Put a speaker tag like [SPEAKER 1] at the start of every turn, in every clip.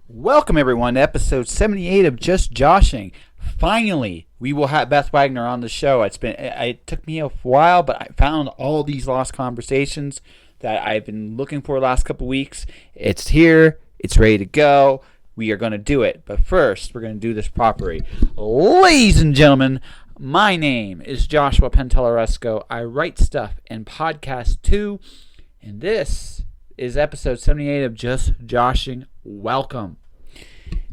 [SPEAKER 1] Welcome everyone to episode 78 of Just Joshing. Finally, we will have Beth Wagner on the show. It took me a while, but I found all these lost conversations that I've been looking for the last couple weeks. It's here. It's ready to go. We are going to do it. But first, we're going to do this properly. Ladies and gentlemen, my name is Joshua Pentellaresco. I write stuff and podcast too. And this is episode 78 of Just Joshing. Welcome.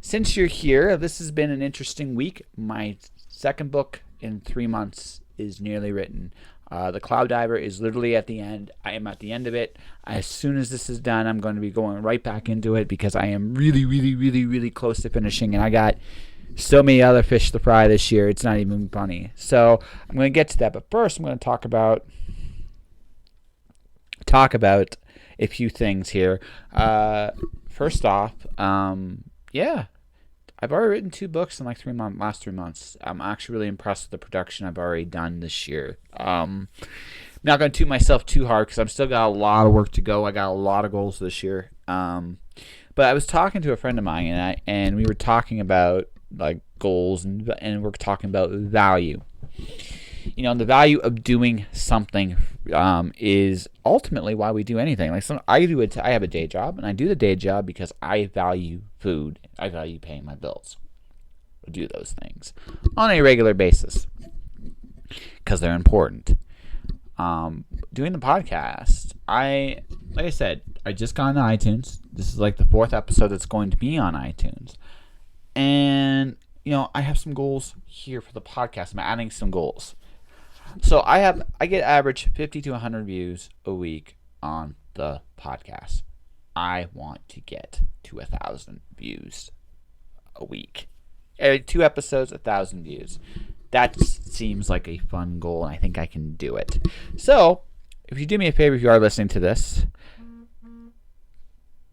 [SPEAKER 1] Since you're here, this has been an interesting week. My second book in 3 months is nearly written. The Cloud Diver is literally at the end. I am at the end of it. As soon as this is done, I'm going to be going right back into it because I am really close to finishing, and I got so many other fish to fry this year. It's not even funny. So I'm going to get to that, but first I'm going to talk about a few things here. First off, I've already written 2 books in like last 3 months. I'm actually really impressed with the production I've already done this year. I'm not going to toot myself too hard because I've still got a lot of work to go. I got a lot of goals this year. But I was talking to a friend of mine, and we were talking about like goals, and we're talking about value. You know, the value of doing something is ultimately why we do anything. I have a day job, and I do the day job because I value food. I value paying my bills. I do those things on a regular basis because they're important. Doing the podcast, like I said, I just got on iTunes. This is like the 4th episode that's going to be on iTunes, and I have some goals here for the podcast. I'm adding some goals. So I get average 50 to 100 views a week on the podcast. I want to get to 1,000 views a week. Every 2 episodes, 1,000 views. That seems like a fun goal, and I think I can do it. So, if you do me a favor, if you are listening to this,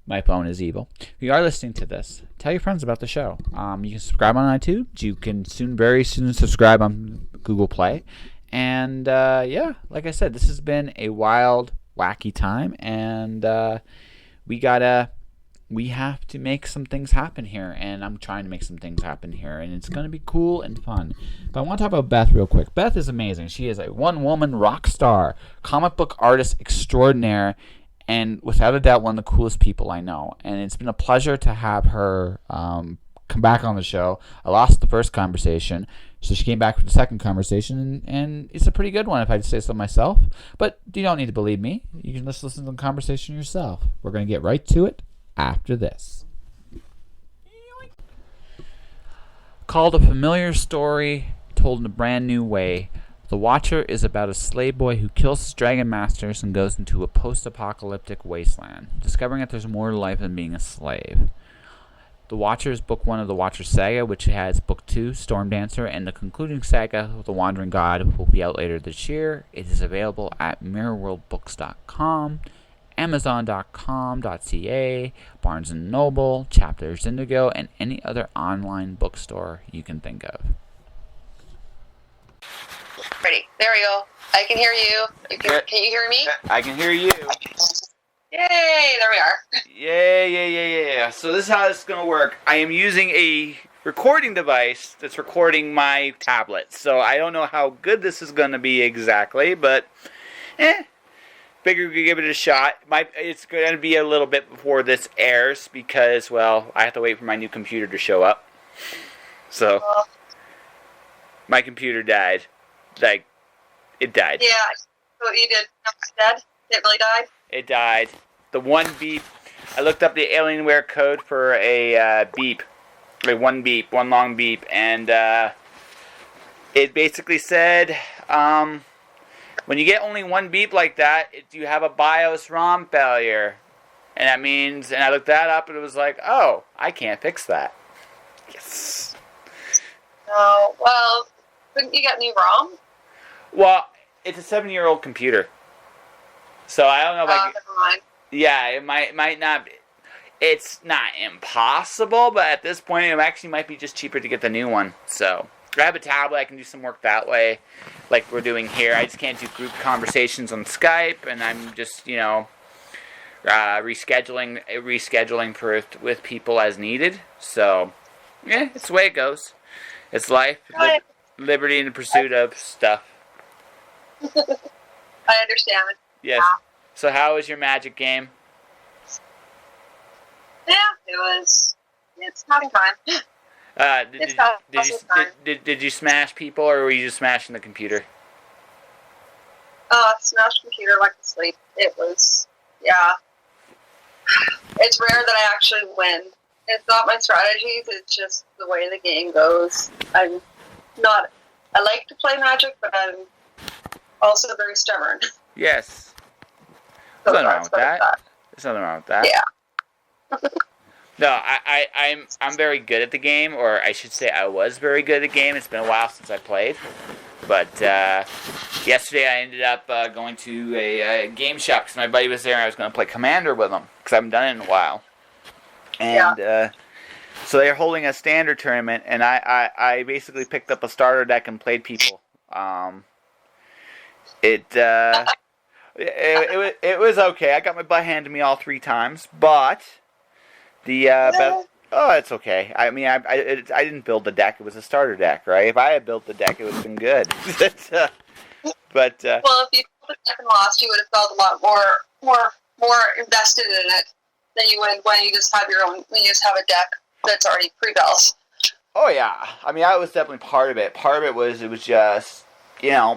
[SPEAKER 1] my phone is evil. If you are listening to this, tell your friends about the show. You can subscribe on iTunes. You can very soon subscribe on Google Play. And, like I said, this has been a wild, wacky time, and we have to make some things happen here, and I'm trying to make some things happen here, and it's going to be cool and fun. But I want to talk about Beth real quick. Beth is amazing. She is a one-woman rock star, comic book artist extraordinaire, and without a doubt, one of the coolest people I know. And it's been a pleasure to have her come back on the show. I lost the first conversation, so she came back for the second conversation, and it's a pretty good one if I say so myself. But you don't need to believe me. You can just listen to the conversation yourself. We're going to get right to it after this. Called A Familiar Story Told in a Brand New Way, The Watcher is about a slave boy who kills his dragon masters and goes into a post-apocalyptic wasteland, discovering that there's more to life than being a slave. The Watcher is book 1 of the Watcher saga, which has book 2, Storm Dancer, and the concluding saga, The Wandering God, will be out later this year. It is available at mirrorworldbooks.com, amazon.com.ca, Barnes & Noble, Chapters Indigo, and any other online bookstore you can think of.
[SPEAKER 2] Ready. There we go. I can hear you. Can you hear me?
[SPEAKER 1] I can hear you.
[SPEAKER 2] Yay! There we are.
[SPEAKER 1] Yeah. So this is how this is going to work. I am using a recording device that's recording my tablet. So I don't know how good this is going to be exactly, but figure we could give it a shot. It's going to be a little bit before this airs because, well, I have to wait for my new computer to show up. So my computer died. It died.
[SPEAKER 2] Yeah. So you did. It's dead? It really died?
[SPEAKER 1] It died. The one beep. I looked up the Alienware code for a beep. Like one long beep. And it basically said, when you get only one beep like that, you have a BIOS ROM failure. And that means, and I looked that up and it was like, oh, I can't fix that. Yes.
[SPEAKER 2] No. Well, couldn't you get new ROM?
[SPEAKER 1] Well, it's a 7-year-old computer. So I don't know if
[SPEAKER 2] never mind.
[SPEAKER 1] Yeah, it might not be. It's not impossible, but at this point it actually might be just cheaper to get the new one. So I have a tablet, I can do some work that way, like we're doing here. I just can't do group conversations on Skype, and I'm just, rescheduling with people as needed. So, yeah, it's the way it goes. It's life, liberty in the pursuit of stuff.
[SPEAKER 2] I understand.
[SPEAKER 1] Yes. So, how was your Magic game?
[SPEAKER 2] Yeah, it's having fun.
[SPEAKER 1] Did you smash people, or were you just smashing the computer?
[SPEAKER 2] Smash computer, went to sleep. It was, yeah. It's rare that I actually win. It's not my strategies, it's just the way the game goes. I like to play Magic, but I'm also very stubborn.
[SPEAKER 1] Yes.
[SPEAKER 2] So
[SPEAKER 1] There's nothing wrong with that. There's nothing wrong with that.
[SPEAKER 2] Yeah.
[SPEAKER 1] No, I'm very good at the game, or I should say I was very good at the game. It's been a while since I played. But yesterday I ended up going to a game shop because my buddy was there and I was going to play Commander with him because I haven't done it in a while. And so they're holding a standard tournament, and I basically picked up a starter deck and played people. It was okay. I got my butt handed to me all 3 times, but it's okay. I mean, I didn't build the deck. It was a starter deck, right? If I had built the deck, it would have been good. But
[SPEAKER 2] well, if you built the deck and lost, you would have felt a lot more invested in it than you would when you just have a deck that's already pre-built.
[SPEAKER 1] Oh yeah, I mean, I was definitely part of it. Part of it was just, I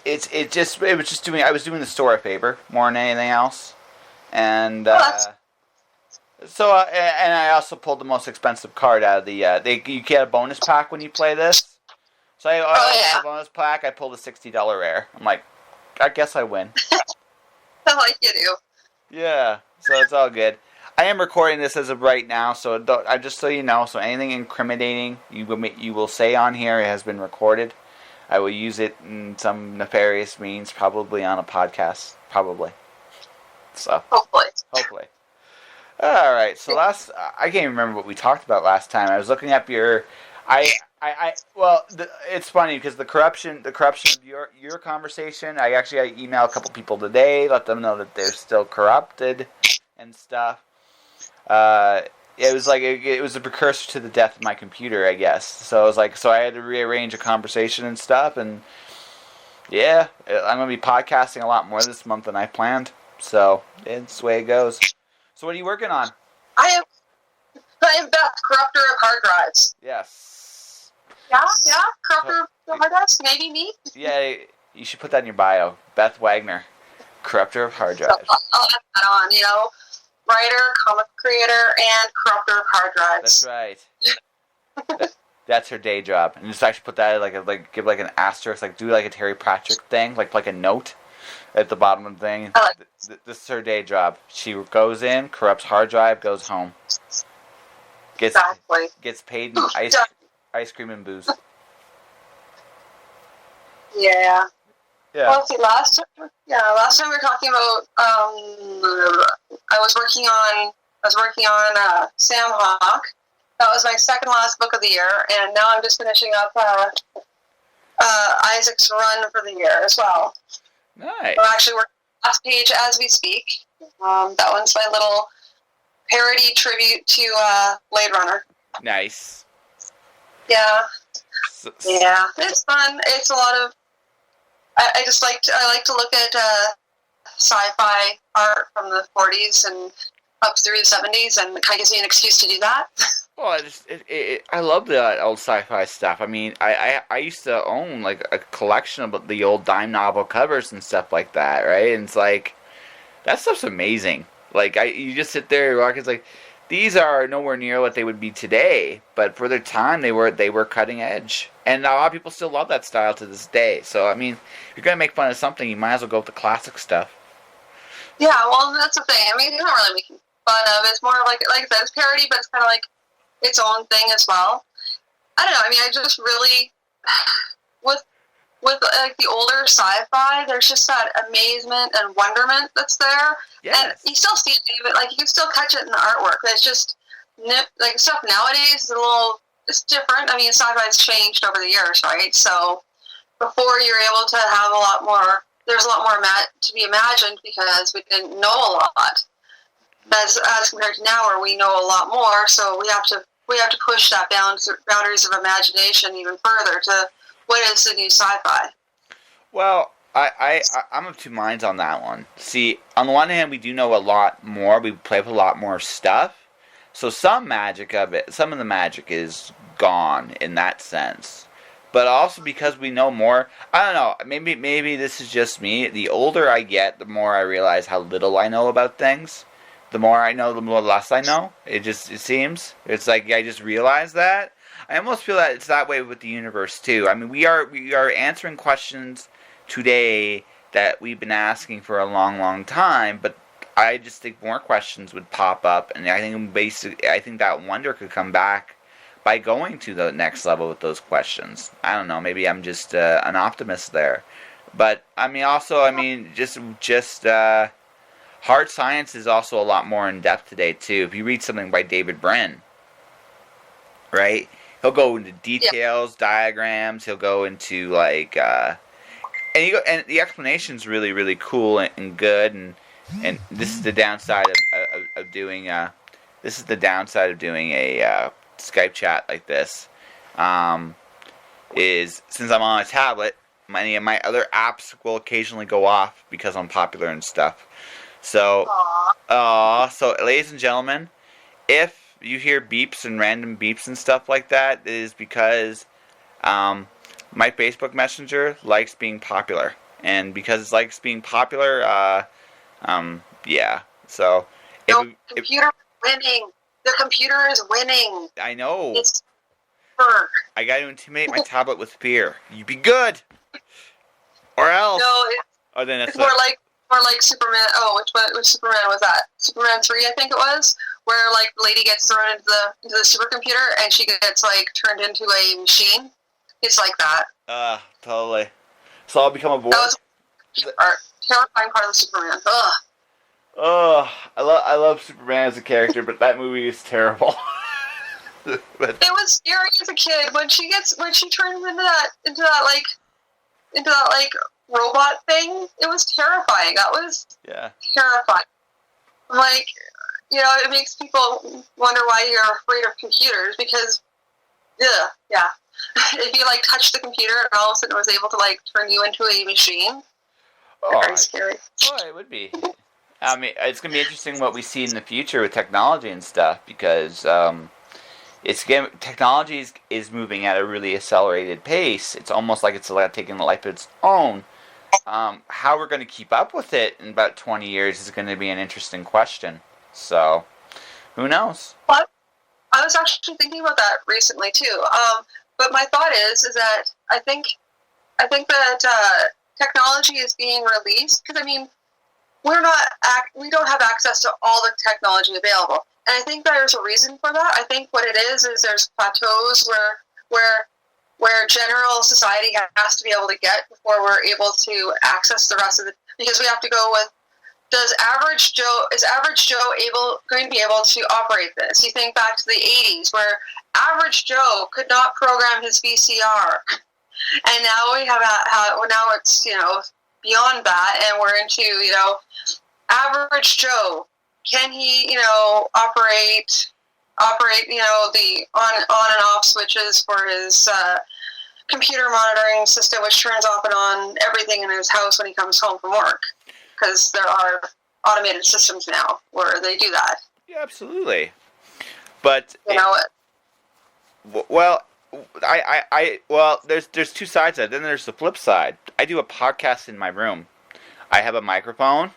[SPEAKER 1] was doing the store a favor more than anything else, and. So, and I also pulled the most expensive card out of you get a bonus pack when you play this. So I a bonus pack, I pulled a $60 rare. I'm like, I guess I win.
[SPEAKER 2] Like you do.
[SPEAKER 1] Yeah, so it's all good. I am recording this as of right now, so just so you know, so anything incriminating you will say on here has been recorded. I will use it in some nefarious means, probably on a podcast, probably. So hopefully. All right, so I can't even remember what we talked about last time. I was looking up your, it's funny because the corruption of your conversation. I emailed a couple people today, let them know that they're still corrupted and stuff. It was like it was a precursor to the death of my computer, I guess. So it was like, so I had to rearrange a conversation and stuff, and yeah, I'm gonna be podcasting a lot more this month than I planned. So it's the way it goes. So what are you working on?
[SPEAKER 2] I am Beth, corruptor of hard drives.
[SPEAKER 1] Yes.
[SPEAKER 2] Yeah, corruptor of hard drives. Maybe me.
[SPEAKER 1] Yeah, you should put that in your bio. Beth Wagner, corruptor of hard drives.
[SPEAKER 2] So I'll add that on. Writer, comic creator, and corruptor of hard drives.
[SPEAKER 1] That's right. That's her day job, and just actually put that give an asterisk, do a Terry Pratchett thing, like a note at the bottom of the thing. This is her day job. She goes in, corrupts hard drive, goes home. Gets paid in ice cream and booze.
[SPEAKER 2] Yeah. Well, see, last time we were talking about I was working on Sam Hawk. That was my second last book of the year, and now I'm just finishing up Isaac's run for the year as well.
[SPEAKER 1] Nice.
[SPEAKER 2] I'm actually working on the last page as we speak. That one's my little parody tribute to Blade Runner.
[SPEAKER 1] Nice.
[SPEAKER 2] Yeah. Yeah, it's fun. It's a lot of. I like to look at sci-fi art from the 40s and up through the 70s, and it kind of gives me an excuse to do that.
[SPEAKER 1] Well, I love the old sci-fi stuff. I mean, I used to own a collection of the old dime novel covers and stuff like that, right? And it's like, that stuff's amazing. You just sit there and walk. It's like, these are nowhere near what they would be today, but for their time, they were cutting edge, and a lot of people still love that style to this day. So, I mean, if you're gonna make fun of something, you might as well go with the classic stuff.
[SPEAKER 2] Yeah, well, that's the thing. I mean, it's not really making fun of. It's more like I said, it's parody, but it's kind of like its own thing as well. I don't know. I mean, I just really with the older sci-fi, there's just that amazement and wonderment that's there. Yes. And you still see it, you can still catch it in the artwork. It's just stuff nowadays is it's different. I mean, sci-fi's changed over the years, right? So before you're able to have a lot more. there's a lot more to be imagined because we didn't know a lot as compared to now where we know a lot more. So we have to push that boundaries of imagination even further to what is the new sci-fi.
[SPEAKER 1] Well, I'm of two minds on that one. See, on the one hand, we do know a lot more. We play with a lot more stuff. So some of the magic is gone in that sense. But also because we know more, I don't know, maybe this is just me. The older I get, the more I realize how little I know about things. The more I know, the more less I know. It seems. It's like I just realized that. I almost feel that it's that way with the universe too. I mean, we are answering questions today that we've been asking for a long, long time, but I just think more questions would pop up, and I think that wonder could come back by going to the next level with those questions. I don't know. Maybe I'm just an optimist there, but just hard science is also a lot more in depth today too. If you read something by David Brin, right? He'll go into details, diagrams. He'll go into and the explanation's really, really cool and good. And this is the downside of doing a Skype chat like this. Is since I'm on a tablet, many of my other apps will occasionally go off because I'm popular and stuff. So, so ladies and gentlemen, if you hear beeps and random beeps and stuff like that, it is because my Facebook Messenger likes being popular, and because it likes being popular, yeah. So,
[SPEAKER 2] computer winning. The computer is winning.
[SPEAKER 1] I know.
[SPEAKER 2] It's fur.
[SPEAKER 1] I got to intimidate my tablet with fear. You be good, or else.
[SPEAKER 2] No, it's more like Superman. Oh, which Superman was that? Superman 3, I think it was, where like the lady gets thrown into the supercomputer and she gets like turned into a machine. It's like that.
[SPEAKER 1] Totally. So I'll become a board.
[SPEAKER 2] That was terrifying part of the Superman. Ugh.
[SPEAKER 1] Oh, I love Superman as a character, but that movie is terrible.
[SPEAKER 2] It was scary as a kid when she turns into that robot thing. It was terrifying. That was terrifying. Like, it makes people wonder why you're afraid of computers because, yeah. If you like touch the computer and all of a sudden it was able to like turn you into a machine, very scary.
[SPEAKER 1] Oh, it would be. I mean, it's going to be interesting what we see in the future with technology and stuff because technology is moving at a really accelerated pace. It's almost like it's taking a life of its own. How we're going to keep up with it in about 20 years is going to be an interesting question. So, who knows?
[SPEAKER 2] Well, I was actually thinking about that recently too. But my thought is that I think that technology is being released because we don't have access to all the technology available, and I think there's a reason for that. I think what it is there's plateaus where general society has to be able to get before we're able to access the rest of it, because we have to go with is average Joe going to be able to operate this? You think back to the 80s where average Joe could not program his VCR, and now we have now it's beyond that, and we're into average Joe. Can he operate the on and off switches for his computer monitoring system, which turns off and on everything in his house when he comes home from work? Because there are automated systems now where they do that.
[SPEAKER 1] Yeah, absolutely. But there's two sides of it. Then there's the flip side. I do a podcast in my room. I have a microphone,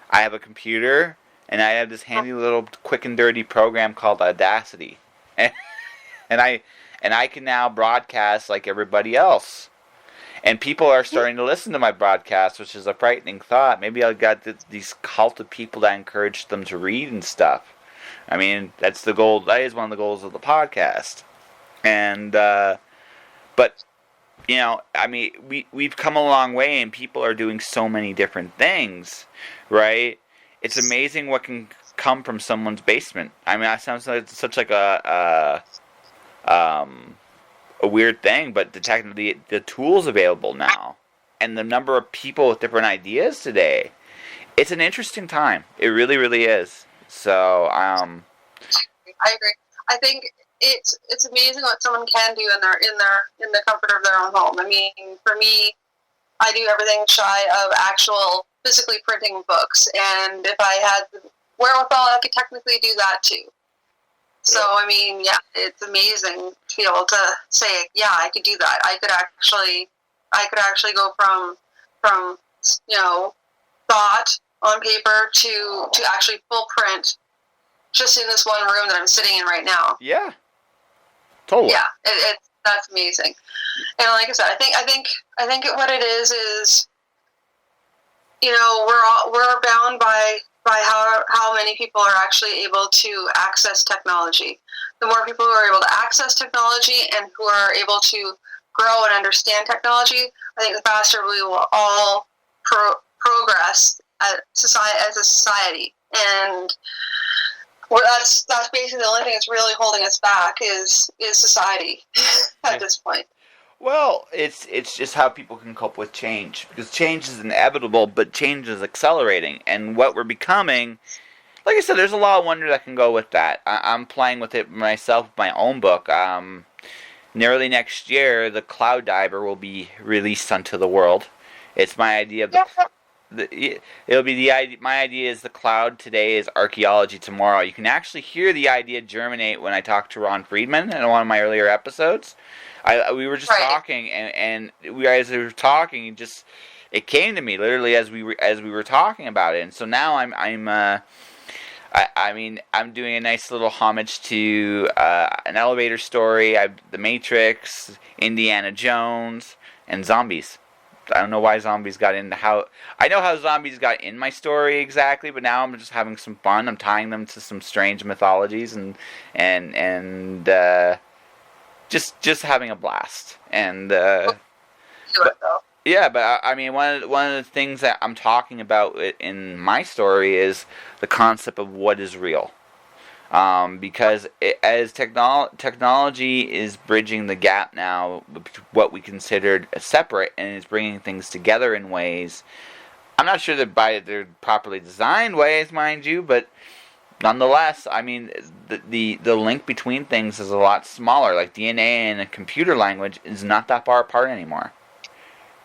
[SPEAKER 1] I have a computer, and I have this handy little quick and dirty program called Audacity, and I can now broadcast like everybody else. And people are starting to listen to my broadcast, which is a frightening thought. Maybe I got these cult of people that encourage them to read and stuff. I mean, that's the goal. That is one of the goals of the podcast. And, but, we've come a long way, and people are doing so many different things, right? It's amazing what can come from someone's basement. I mean, that sounds like such like a weird thing, but the tools available now, and the number of people with different ideas today. It's an interesting time. It really, really is. So,
[SPEAKER 2] I agree. I think it's amazing what someone can do in the comfort of their own home. I mean, for me, I do everything shy of actual physically printing books, and if I had the wherewithal, I could technically do that too. So, I mean, yeah, it's amazing to be able to say, yeah, I could do that. I could actually go from thought on paper to actually full print just in this one room that I'm sitting in right now.
[SPEAKER 1] Yeah. Totally.
[SPEAKER 2] Yeah, that's amazing. And like I said, I think what it is we're bound by how many people are actually able to access technology. The more people who are able to access technology and who are able to grow and understand technology, I think the faster we will all progress as a society. And that's basically the only thing that's really holding us back is society at this point.
[SPEAKER 1] Well, it's just how people can cope with change, because change is inevitable, but change is accelerating, and what we're becoming, like I said, there's a lot of wonder that can go with that. I'm playing with it myself with my own book. Nearly next year, the Cloud Diver will be released unto the world. It's my idea of it'll be the idea. My idea is the cloud today is archaeology tomorrow. You can actually hear the idea germinate when I talked to Ron Friedman in one of my earlier episodes. We were just talking, and as we were talking, it came to me literally as we were talking about it, and so now I'm doing a nice little homage to an elevator story, The Matrix, Indiana Jones, and zombies. I don't know why zombies got into I know how zombies got in my story exactly, but now I'm just having some fun. I'm tying them to some strange mythologies and just having a blast. And yeah, but I mean, one of the things that I'm talking about in my story is the concept of what is real. Because as technology is bridging the gap now, what we considered separate, and is bringing things together in ways, I'm not sure that by their properly designed ways, mind you, but nonetheless, I mean, the link between things is a lot smaller. Like DNA in a computer language is not that far apart anymore.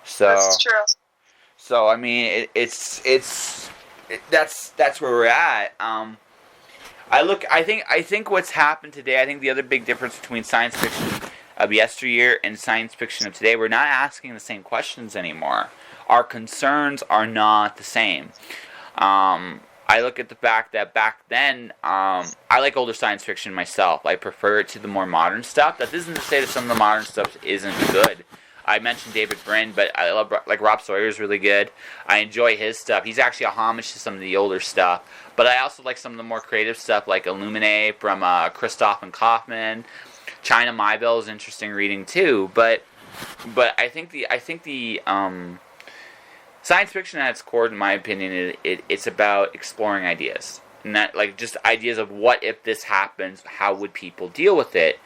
[SPEAKER 1] So
[SPEAKER 2] that's true.
[SPEAKER 1] So I mean, that's where we're at. I think what's happened today, I think the other big difference between science fiction of yesteryear and science fiction of today, we're not asking the same questions anymore. Our concerns are not the same. I look at the fact that back then, I like older science fiction myself. I prefer it to the more modern stuff. That isn't to say that some of the modern stuff isn't good. I mentioned David Brin, but I love, like, Rob Sawyer's really good. I enjoy his stuff. He's actually a homage to some of the older stuff. But I also like some of the more creative stuff, like Illuminae from Christoph and Kaufman. China Miéville is interesting reading too. But I think the science fiction at its core, in my opinion, it's about exploring ideas, and that, like, just ideas of what if this happens, how would people deal with it.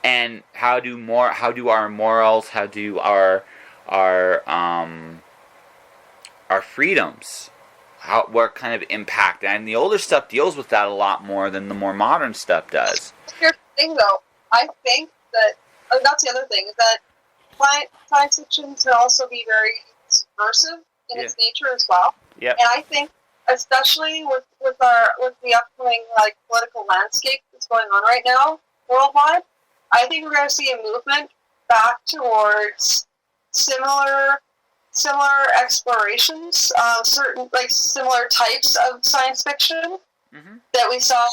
[SPEAKER 1] And how do our morals, how do our freedoms, what kind of impact? And the older stuff deals with that a lot more than the more modern stuff does.
[SPEAKER 2] Here's the thing, though. I think that that's the other thing, is that science fiction can also be very subversive in its nature as well.
[SPEAKER 1] Yep.
[SPEAKER 2] And I think, especially with the upcoming, like, political landscape that's going on right now worldwide, I think we're going to see a movement back towards similar explorations, similar types of science fiction that we saw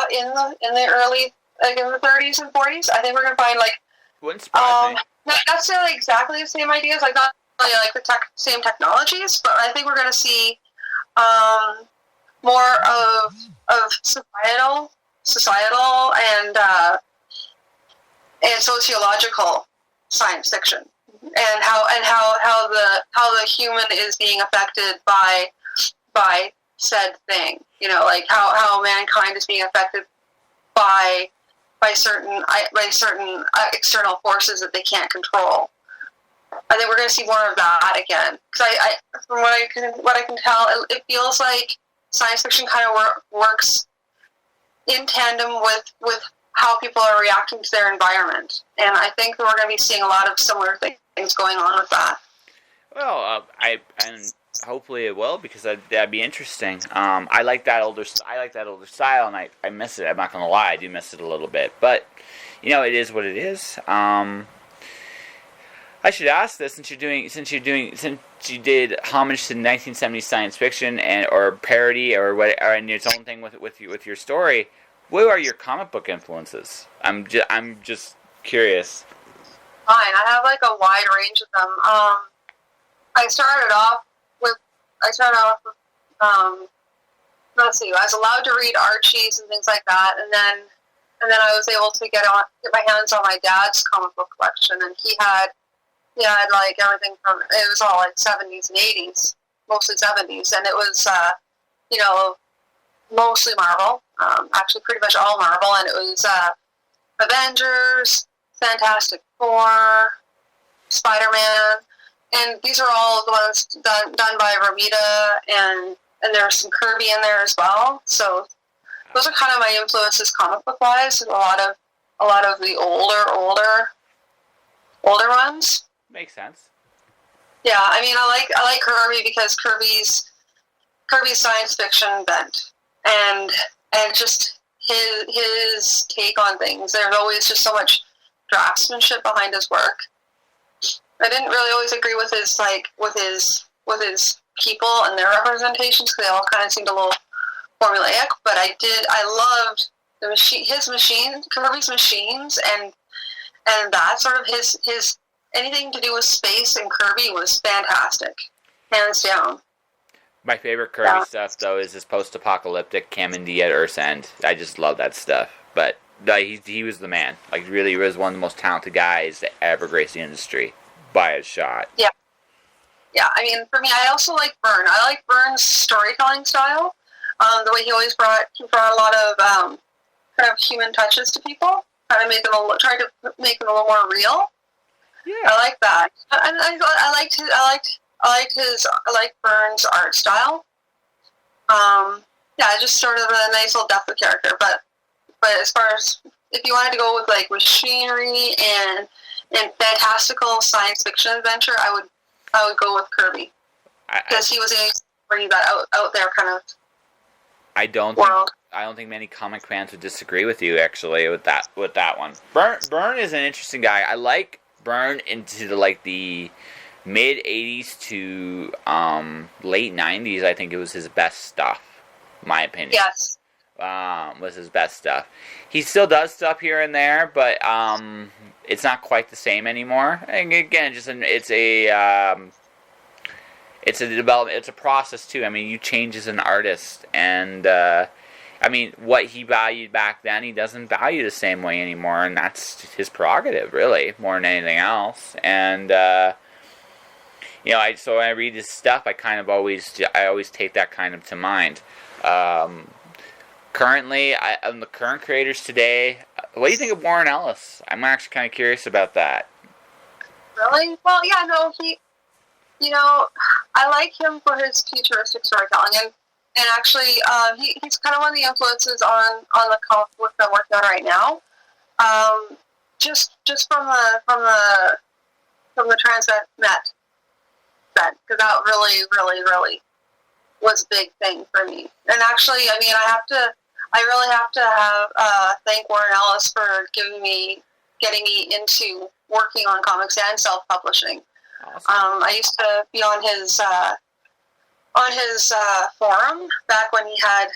[SPEAKER 2] in the early, like, in the 30s and 40s. I think we're going to find, like,
[SPEAKER 1] wouldn't surprise me.
[SPEAKER 2] not necessarily exactly the same ideas, like not really like the same technologies, but I think we're going to see more of societal and sociological science fiction, and how the human is being affected by said thing. You know, like how mankind is being affected by certain external forces that they can't control. I think we're going to see more of that again. Because from what I can tell, it feels like science fiction kind of works in tandem with how people are reacting to their environment, and I think that we're going to be seeing a lot of similar things going on with that.
[SPEAKER 1] Well, and hopefully it will, because that'd be interesting. I like that older style, and I miss it. I'm not gonna lie, I do miss it a little bit, but it is what it is. I should ask this, since you did homage to 1970s science fiction or parody or and its own thing with your story. What are your comic book influences? I'm just curious.
[SPEAKER 2] Fine, I have like a wide range of them. I started off with let's see, I was allowed to read Archies and things like that, and then I was able to get my hands on my dad's comic book collection, and he had like everything from, it was all like 70s and 80s, mostly 70s, and it was mostly Marvel, actually pretty much all Marvel, and it was Avengers, Fantastic Four, Spider-Man, and these are all the ones done by Romita, and there's some Kirby in there as well. So those are kind of my influences comic book wise. A lot of the older ones.
[SPEAKER 1] Makes sense.
[SPEAKER 2] Yeah, I mean, I like Kirby because Kirby's science fiction bent, and just his take on things. There's always just so much draftsmanship behind his work. I didn't really always agree with his people and their representations, because they all kind of seemed a little formulaic. But I loved his machine, Kirby's machines, and that sort of his anything to do with space and Kirby was fantastic, hands down.
[SPEAKER 1] My favorite Kirby stuff, though, is his post-apocalyptic Kamandi at Earth's End. I just love that stuff. But he was the man. Like, really was one of the most talented guys to ever grace the industry by a shot.
[SPEAKER 2] Yeah. Yeah, I mean, for me, I also like Byrne. I like Byrne's storytelling style. The way he always brought a lot of kind of human touches to people. Kind of try to make them a little more real.
[SPEAKER 1] Yeah.
[SPEAKER 2] I like that. And I like Byrne's art style. Just sort of a nice little depth of character. But as far as if you wanted to go with like machinery and fantastical science fiction adventure, I would go with Kirby, because he was able to bring that out there kind of.
[SPEAKER 1] I don't think many comic fans would disagree with you, actually, with that one. Byrne is an interesting guy. I like Byrne into the mid 80s to late 90s. I think it was his best stuff, in my opinion.
[SPEAKER 2] Yes.
[SPEAKER 1] Was his best stuff. He still does stuff here and there, but it's not quite the same anymore. And again, it's a development. It's a process too. I mean, you change as an artist, and what he valued back then, he doesn't value the same way anymore, and that's his prerogative, really, more than anything else. And so when I read his stuff, I always take that kind of to mind. Currently, on the current creators today, what do you think of Warren Ellis? I'm actually kind of curious about that.
[SPEAKER 2] Really? Well, yeah, no, I like him for his futuristic storytelling, and actually, he's kind of one of the influences on the comic book I'm working on right now. Just from the Transmet, because that really, really, really was a big thing for me. And actually, I mean, I really have to thank Warren Ellis for getting me into working on comics and self-publishing. Awesome. I used to be on his forum back when he had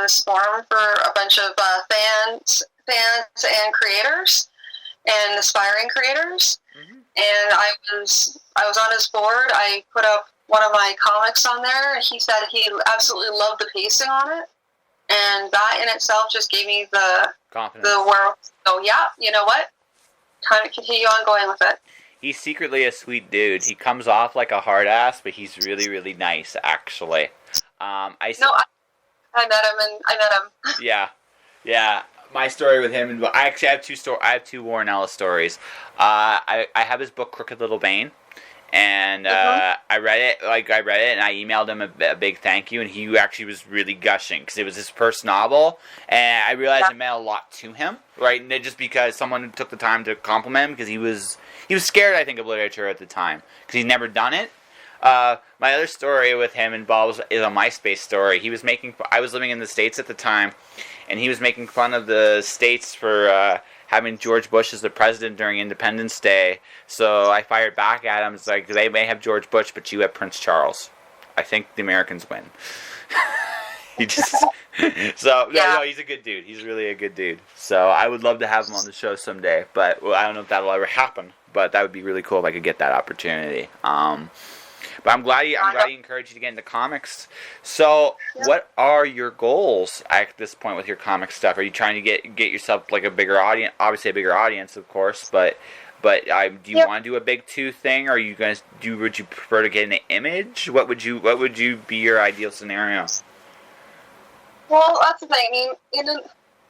[SPEAKER 2] this forum for a bunch of fans and creators and aspiring creators. Mm-hmm. And I was on his board. I put up one of my comics on there, and he said he absolutely loved the pacing on it, and that in itself just gave me the confidence. The world. So yeah, you know what? Time to continue on going with it.
[SPEAKER 1] He's secretly a sweet dude. He comes off like a hard ass, but he's really, really nice, actually.
[SPEAKER 2] I met him.
[SPEAKER 1] Yeah. my story with him, and I actually have I have two Warren Ellis stories. I have his book Crooked Little Bane, and I read it. And I emailed him a big thank you, and he actually was really gushing because it was his first novel, and I realized it meant a lot to him, right? And just because someone took the time to compliment him, because he was scared, I think, of literature at the time because he's never done it. My other story with him is a MySpace story. I was living in the States at the time, and he was making fun of the States for having George Bush as the president during Independence Day. So I fired back at him. It's like, they may have George Bush, but you have Prince Charles. I think the Americans win. No, he's a good dude. He's really a good dude. So I would love to have him on the show someday, but I don't know if that'll ever happen. But that would be really cool if I could get that opportunity. But I'm glad he encouraged you to get into comics. So, what are your goals at this point with your comic stuff? Are you trying to get yourself like a bigger audience? Obviously, a bigger audience, of course. But do you want to do a big 2 thing? Or are you going to would you prefer to get an image? What would you be your ideal scenario?
[SPEAKER 2] Well, that's the thing. I mean,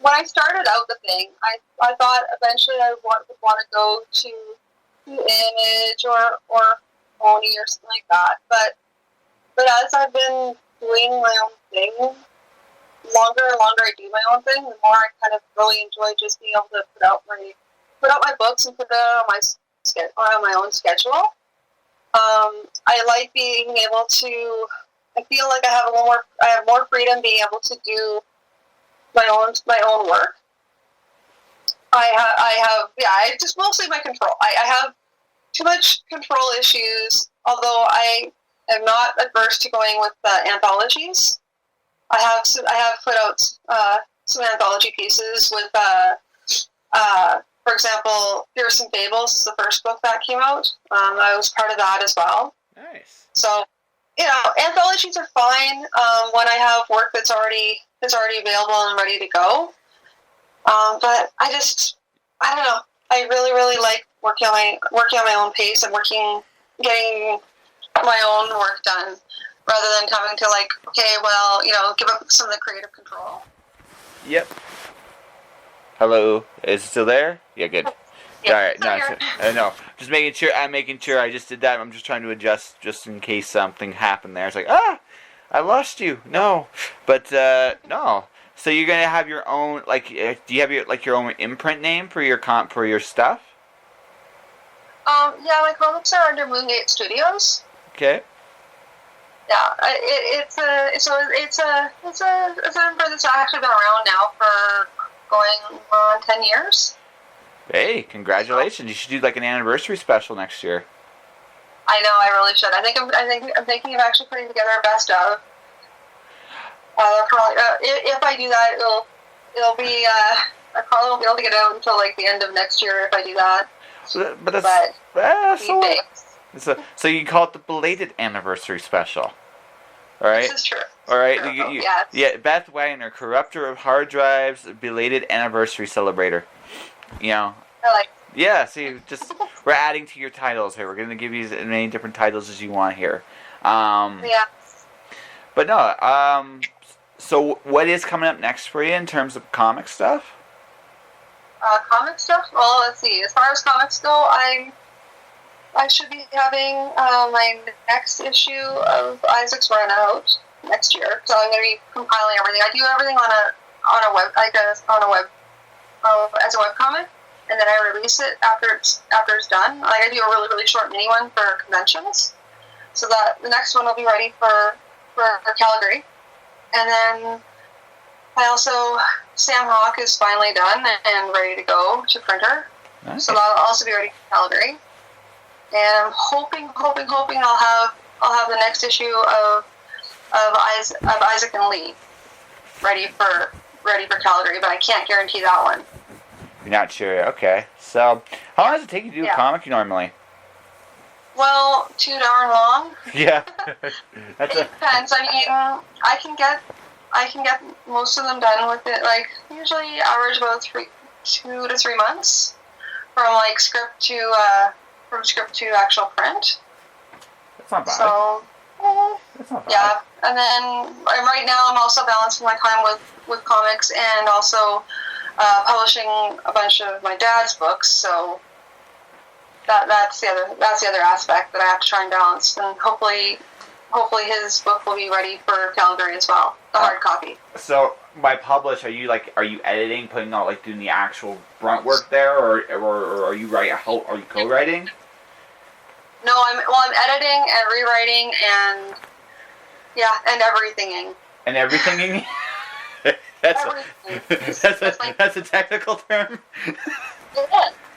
[SPEAKER 2] when I started out the thing, I thought eventually I would want to go to Image or Pony or something like that. But as I've been doing my own thing, longer and longer I do my own thing, the more I kind of really enjoy just being able to put out my books and put it out on my own schedule. I like being able to. I feel like I have more freedom being able to do my own work. I just mostly my control. I have too much control issues, although I am not adverse to going with anthologies. I have put out some anthology pieces with, for example, Fears and Fables is the first book that came out. I was part of that as well.
[SPEAKER 1] Nice.
[SPEAKER 2] So, anthologies are fine when I have work that's already available and ready to go. But I don't know. I really, really like working on my own pace and getting my own work done, rather than having to give up some of the creative control.
[SPEAKER 1] Yep. Hello, is it still there? Yeah, good.
[SPEAKER 2] Yeah,
[SPEAKER 1] all right, no, just making sure. I'm making sure. I just did that. I'm just trying to adjust, just in case something happened there. It's like, I lost you. No, but no. So you're gonna have your own, do you have your own imprint name for your stuff?
[SPEAKER 2] Yeah, my comics are under Moongate Studios.
[SPEAKER 1] Okay.
[SPEAKER 2] Yeah, it's an imprint that's actually been around now for going on 10 years.
[SPEAKER 1] Hey, congratulations! You should do an anniversary special next year.
[SPEAKER 2] I know, I really should. I'm thinking of actually putting together a best of. If I do that, it'll be. I probably won't be able to get out until the end of next year if I do that.
[SPEAKER 1] So you call it the belated anniversary special, all right?
[SPEAKER 2] This is true.
[SPEAKER 1] All right,
[SPEAKER 2] Yes.
[SPEAKER 1] Yeah. Beth Wagner, corrupter of hard drives, belated anniversary celebrator.
[SPEAKER 2] I like.
[SPEAKER 1] Yeah. See, we're adding to your titles here. We're going to give you as many different titles as you want here.
[SPEAKER 2] Yeah.
[SPEAKER 1] But no. So what is coming up next for you in terms of comic stuff?
[SPEAKER 2] Comic stuff? Well, let's see. As far as comics go, I should be having my next issue of Isaac's Run out next year. So I'm going to be compiling everything. I do everything on a web, as a webcomic, and then I release it after it's done. I do a really, really short mini one for conventions, so that the next one will be ready for Calgary. And then Sam Hawk is finally done and ready to go to printer. Okay. So that'll also be ready for Calgary. And I'm hoping I'll have the next issue of Isaac and Lee ready for Calgary, but I can't guarantee that one.
[SPEAKER 1] You're not sure. Okay. So how long does it take you to do a comic normally?
[SPEAKER 2] Well, too darn long.
[SPEAKER 1] Yeah.
[SPEAKER 2] It depends. I mean, I can get most of them done with it. Usually average about 2 to 3 months from script to actual print.
[SPEAKER 1] That's not bad.
[SPEAKER 2] So,
[SPEAKER 1] that's not bad.
[SPEAKER 2] Yeah. And then right now I'm also balancing my time with comics and also publishing a bunch of my dad's books, so that's the other aspect that I have to try and balance, and hopefully his book will be ready for Calgary as well, the hard copy.
[SPEAKER 1] So by publish, are you editing, putting out doing the actual grunt work there, or are you are you co-writing?
[SPEAKER 2] No, I'm editing and rewriting and everythinging.
[SPEAKER 1] And everythinging. That's a technical term.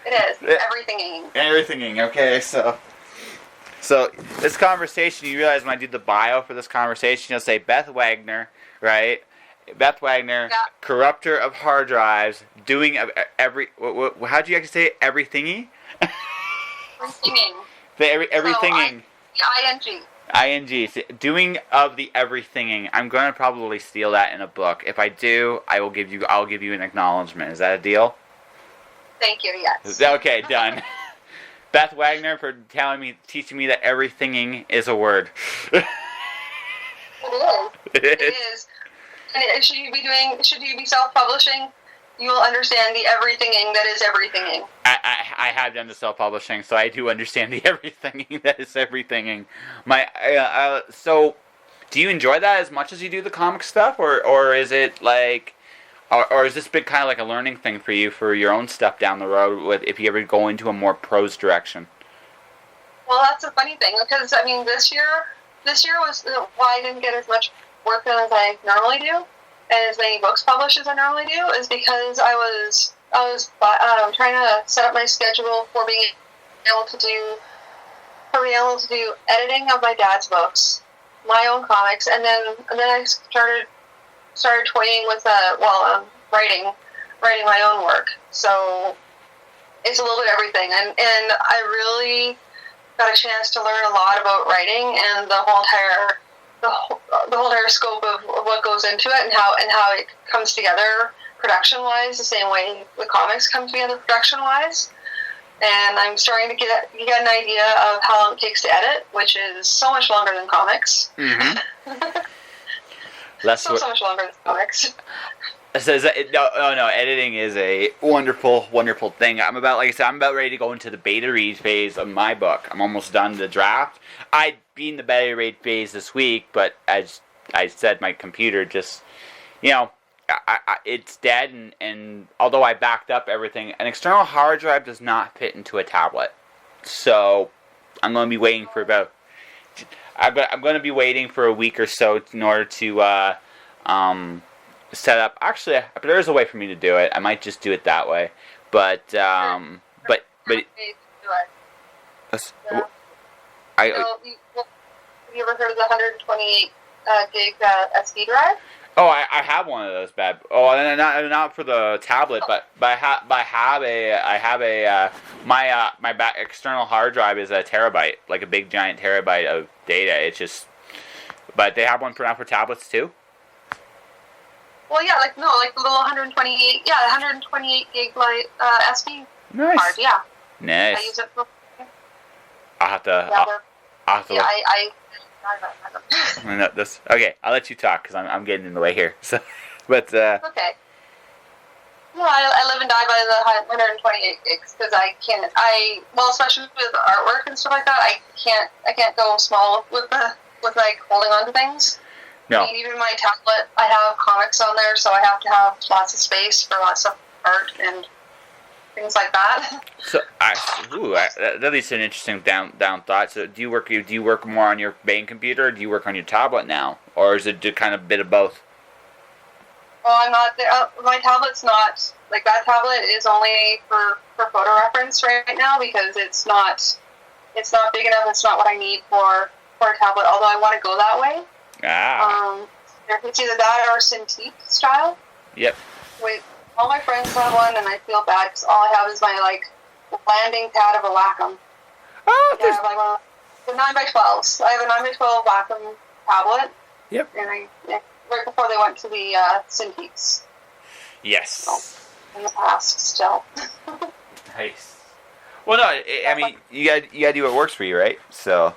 [SPEAKER 2] It is everythinging.
[SPEAKER 1] Everythinging. Okay, so this conversation, you realize when I do the bio for this conversation, you'll say Beth Wagner, right? Beth Wagner, corrupter of hard drives, doing how'd you actually say it? Everythingy?
[SPEAKER 2] Everythinging.
[SPEAKER 1] Everythinging.
[SPEAKER 2] So
[SPEAKER 1] ING. Doing of the everythinging. I'm going to probably steal that in a book. If I do, I'll give you an acknowledgement. Is that a deal?
[SPEAKER 2] Thank you. Yes.
[SPEAKER 1] Okay, done. Beth Wagner for teaching me that everythinging is a word.
[SPEAKER 2] It is. And should you be self-publishing, you will understand the everythinging that is everythinging.
[SPEAKER 1] I have done the self-publishing, so I do understand the everythinging that is everythinging. So, do you enjoy that as much as you do the comic stuff, or is it or has this been kind of like a learning thing for you for your own stuff down the road, if you ever go into a more prose direction?
[SPEAKER 2] Well, that's a funny thing, because this year was why I didn't get as much work done as I normally do, and as many books published as I normally do, is because I was trying to set up my schedule for being able to do editing of my dad's books, my own comics, and then I started toying with writing my own work. So it's a little bit of everything, and I really got a chance to learn a lot about writing and the whole entire scope of what goes into it, and how it comes together production-wise, the same way the comics come together production-wise. And I'm starting to get an idea of how long it takes to edit, which is so much longer than comics.
[SPEAKER 1] Mm-hmm.
[SPEAKER 2] so much longer than comics.
[SPEAKER 1] So no, editing is a wonderful, wonderful thing. I'm about ready to go into the beta read phase of my book. I'm almost done the draft. I'd be in the beta read phase this week, but as I said, my computer just, it's dead, and although I backed up everything, an external hard drive does not fit into a tablet. So I'm going to be waiting for I'm going to be waiting for a week or so in order to set up. Actually, there's a way for me to do it. I might just do it that way. But you ever heard of the 128 gig SD drive? Oh, I have one of those bad. Oh, and not for the tablet, but I have my external hard drive is a terabyte, like a big giant terabyte of data. It's just, but they have one for tablets too. Well, yeah, the little 128 gig SD card, yeah. Nice. I use it for. I'll have to. Okay, I'll let you talk because I'm getting in the way here. So, but okay. Well, I live and die by the 128 gigs because I can't. Especially with artwork and stuff like that, I can't go small with holding on to things. No. Even my tablet, I have comics on there, so I have to have lots of space for lots of art and things like that. So, that is an interesting down thought. So, do you work more on your main computer, or do you work on your tablet now, or is it kind of a bit of both? Well, I'm not. My tablet's not that. Tablet is only for photo reference right now because it's not big enough. It's not what I need for a tablet. Although I want to go that way. It's either that or Cintiq style. Yep. All my friends have one, and I feel bad because all I have is my landing pad of a Wacom. Oh, I have the 9x12s. I have a 9x12 Wacom tablet. Yep. And right before they went to the Cintiqs. Yes. So, in the past, still. Nice. Well, no, I mean, you gotta do what works for you, right? So.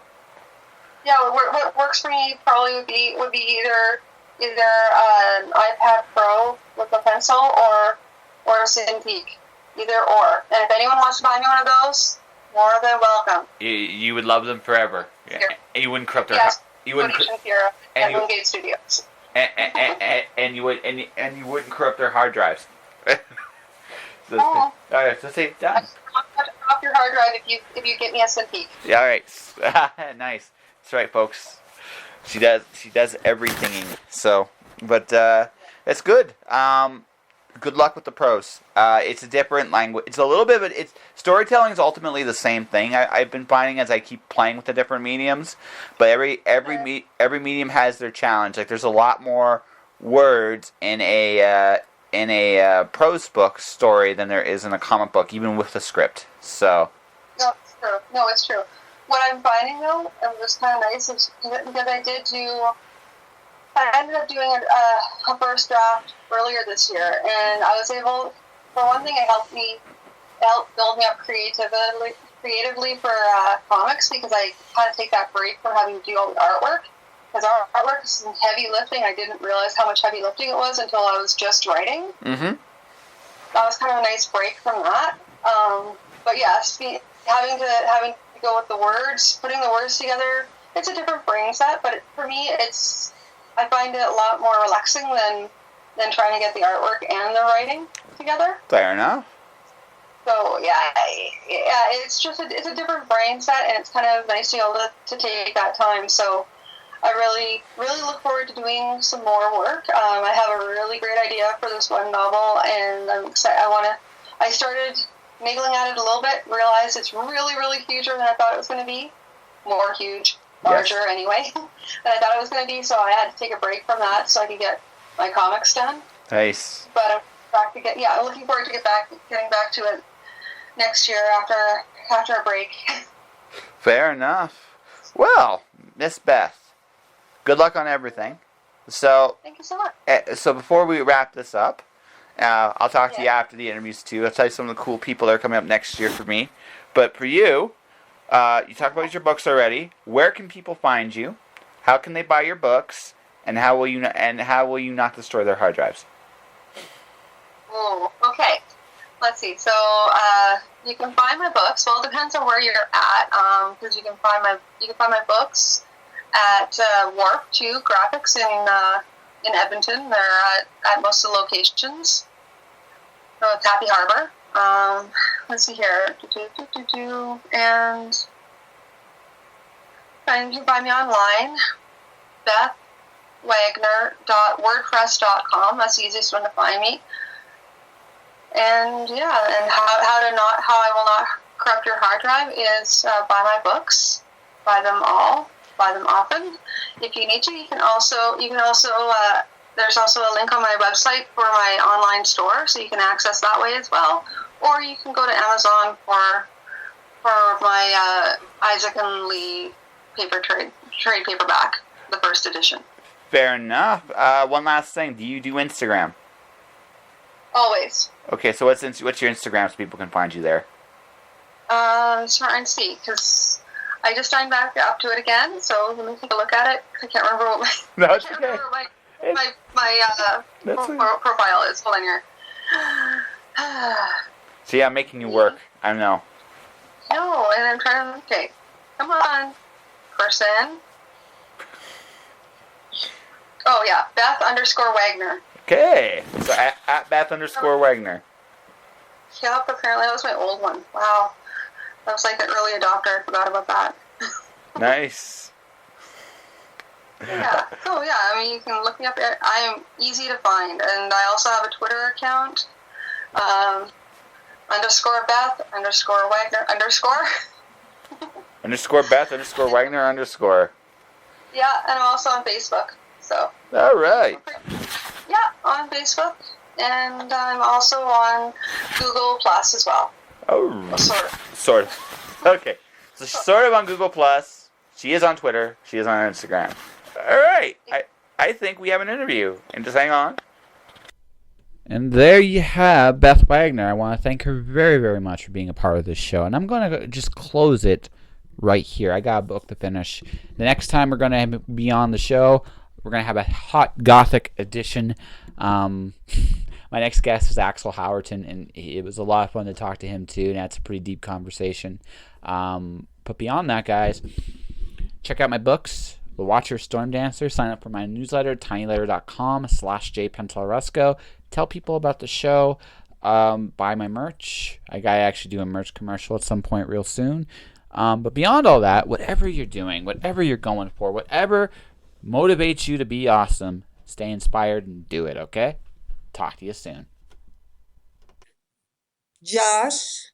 [SPEAKER 1] Yeah, what works for me probably would be either an iPad Pro with a pencil or
[SPEAKER 2] or a Cintiq, either or. And if anyone wants to buy me one of those, more than welcome.
[SPEAKER 1] You would love them forever. Yeah. And you wouldn't corrupt their
[SPEAKER 2] you wouldn't here at Wingate Studios.
[SPEAKER 1] And you wouldn't corrupt their hard drives. So,
[SPEAKER 2] oh.
[SPEAKER 1] All right, so say done.
[SPEAKER 2] Off your hard drive if you get me a Cintiq.
[SPEAKER 1] Yeah, all right. Nice. That's right, folks. She does everything. So, but that's good. Good luck with the pros. It's a different language. It's a little bit of it's storytelling is ultimately the same thing. I've been finding as I keep playing with the different mediums, but every medium has their challenge. Like there's a lot more words in a prose book story than there is in a comic book, even with the script. So.
[SPEAKER 2] No, it's true. No, it's true. What I'm finding though, and what's kind of nice is because I ended up doing a first draft earlier this year, and I was able, for one thing, it helped build me up creatively for comics, because I kind of take that break from having to do all the artwork, because our artwork is some heavy lifting. I didn't realize how much heavy lifting it was until I was just writing.
[SPEAKER 1] Mm-hmm.
[SPEAKER 2] That was kind of a nice break from that. But yes, having to go with the words, putting the words together, it's a different brain set, but for me, I find it a lot more relaxing than trying to get the artwork and the writing together.
[SPEAKER 1] Fair enough.
[SPEAKER 2] So yeah, it's just it's a different brain set, and it's kind of nice to be able to take that time. So I really look forward to doing some more work. I have a really great idea for this one novel, and I'm excited. I started niggling at it a little bit, realized it's really huger than I thought it was going to be. More huge. Larger anyway than I thought it was going to be, so I had to take a break from that so I could get my comics done.
[SPEAKER 1] Nice.
[SPEAKER 2] But I'm looking forward to getting back to it next year after a break.
[SPEAKER 1] Fair enough. Well, Miss Beth, good luck on everything. So
[SPEAKER 2] thank you so much.
[SPEAKER 1] So before we wrap this up, I'll talk to you after the interviews too. I'll tell you some of the cool people that are coming up next year for me. But for you. You talked about your books already. Where can people find you? How can they buy your books? And how will you not destroy their hard drives?
[SPEAKER 2] Oh, okay. Let's see. So you can find my books. Well, it depends on where you're at, because you can find my books at Warp 2 Graphics in Edmonton. They're at most of the locations. So it's Happy Harbor. Let's see here. And you can find me online, bethwagner.wordpress.com. That's the easiest one to find me. And how I will not corrupt your hard drive is buy my books, buy them all, buy them often. If you need to, you can also there's also a link on my website for my online store, so you can access that way as well. Or you can go to Amazon for my Isaac and Lee trade paperback, the first edition.
[SPEAKER 1] Fair enough. One last thing. Do you do Instagram?
[SPEAKER 2] Always.
[SPEAKER 1] Okay, so what's your Instagram so people can find you there?
[SPEAKER 2] I'm trying to see, because I just signed back up to it again, so let me take a look at it. I can't remember what my profile is. Hold on here.
[SPEAKER 1] See, I'm making you work. I know.
[SPEAKER 2] No, and I'm trying to... Okay, come on, person. Oh, yeah, Beth_Wagner.
[SPEAKER 1] Okay, so at Beth_Wagner.
[SPEAKER 2] Yep, apparently that was my old one. Wow. That was like an early adopter. I forgot about that.
[SPEAKER 1] Nice.
[SPEAKER 2] Yeah. So, yeah, I mean, you can look me up. I am easy to find. And I also have a Twitter account. _Beth _Wagner
[SPEAKER 1] _Beth _Wagner .
[SPEAKER 2] Yeah, and I'm also on Facebook. So.
[SPEAKER 1] All right.
[SPEAKER 2] Yeah, on Facebook, and I'm also on Google Plus as well.
[SPEAKER 1] Oh.
[SPEAKER 2] Sort of.
[SPEAKER 1] Okay. So she's sort of on Google Plus. She is on Twitter. She is on Instagram. All right. I think we have an interview. And just hang on. And there you have Beth Wagner. I want to thank her very, very much for being a part of this show. And I'm going to just close it right here. I got a book to finish. The next time we're going to be on the show, we're going to have a hot gothic edition. My My next guest is Axel Howerton, and it was a lot of fun to talk to him too, and that's a pretty deep conversation. But beyond that, guys, check out my books, The Watcher, Storm Dancer. Sign up for my newsletter, tinyletter.com/jpentalresco. Tell people about the show. Buy my merch. I gotta actually do a merch commercial at some point real soon. But beyond all that, whatever you're doing, whatever you're going for, whatever motivates you to be awesome, stay inspired and do it, okay? Talk to you soon.
[SPEAKER 3] Josh.